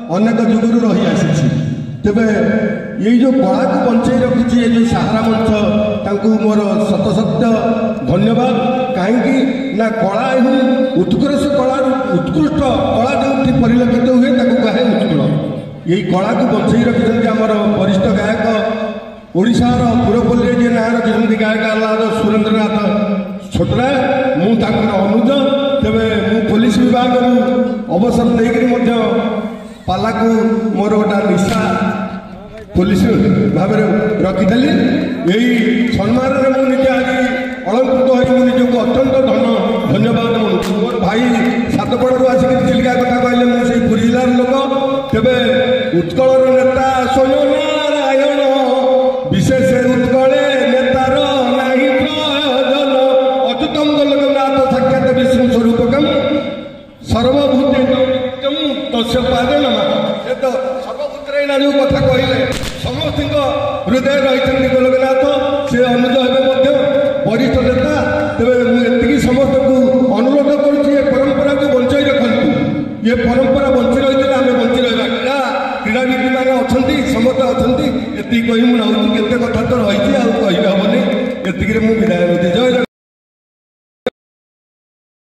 अनेक जुगुरु रही आसी तेबे ये जो कला को बंचाई रखी ये जो सहारा मंच तांकु मोर सत सत्य धन्यवाद कहीं ना कला ही उत्कृष्ट कला जो परिलक्षित हुए कहे उत्कल यही कला को बंचाई रखिंट आमर वरिष्ठ गायक ओडिशार पुरपल्ली जी ना रखिंट गायक आल्लाद सुरेंद्रनाथ छोटराय मुझे अनुज तेरे मु पुलिस विभाग अवसर नहीं पाला को मोर गोटा निशा पुलिस भाव रखीदेली यही सम्मान में मुझे आज अलंकृत हो निजक अत्यंत धन्यवाद मोर भाई सातपड़ू आसिक चिलिका कथा कहले मुझे पुरी जिलार लोक तेरे उत्कल नेता स्वयं नारायण विशेष उत्कले नेतार नाही प्रयोजन अच्युतम गोलकनाथ साक्षात विष्णु स्वरूपकम सर्वभूत तस्य पादे नमः ये तो सर्वभूतरेण जो कथा कहले समस्त हृदय रही गोलकनाथ से अनुज हे वरिष्ठ नेता तेरे मुझे समस्त को अनुरोध करुँच परंपरा को बंचाई रखु ये परंपरा बंची रही आम बंची रहा क्रीड़ाविद मैंने अच्छा समस्त अच्छा ये कही मुझे के कथा तो रही कही हेनी ये विदाय जय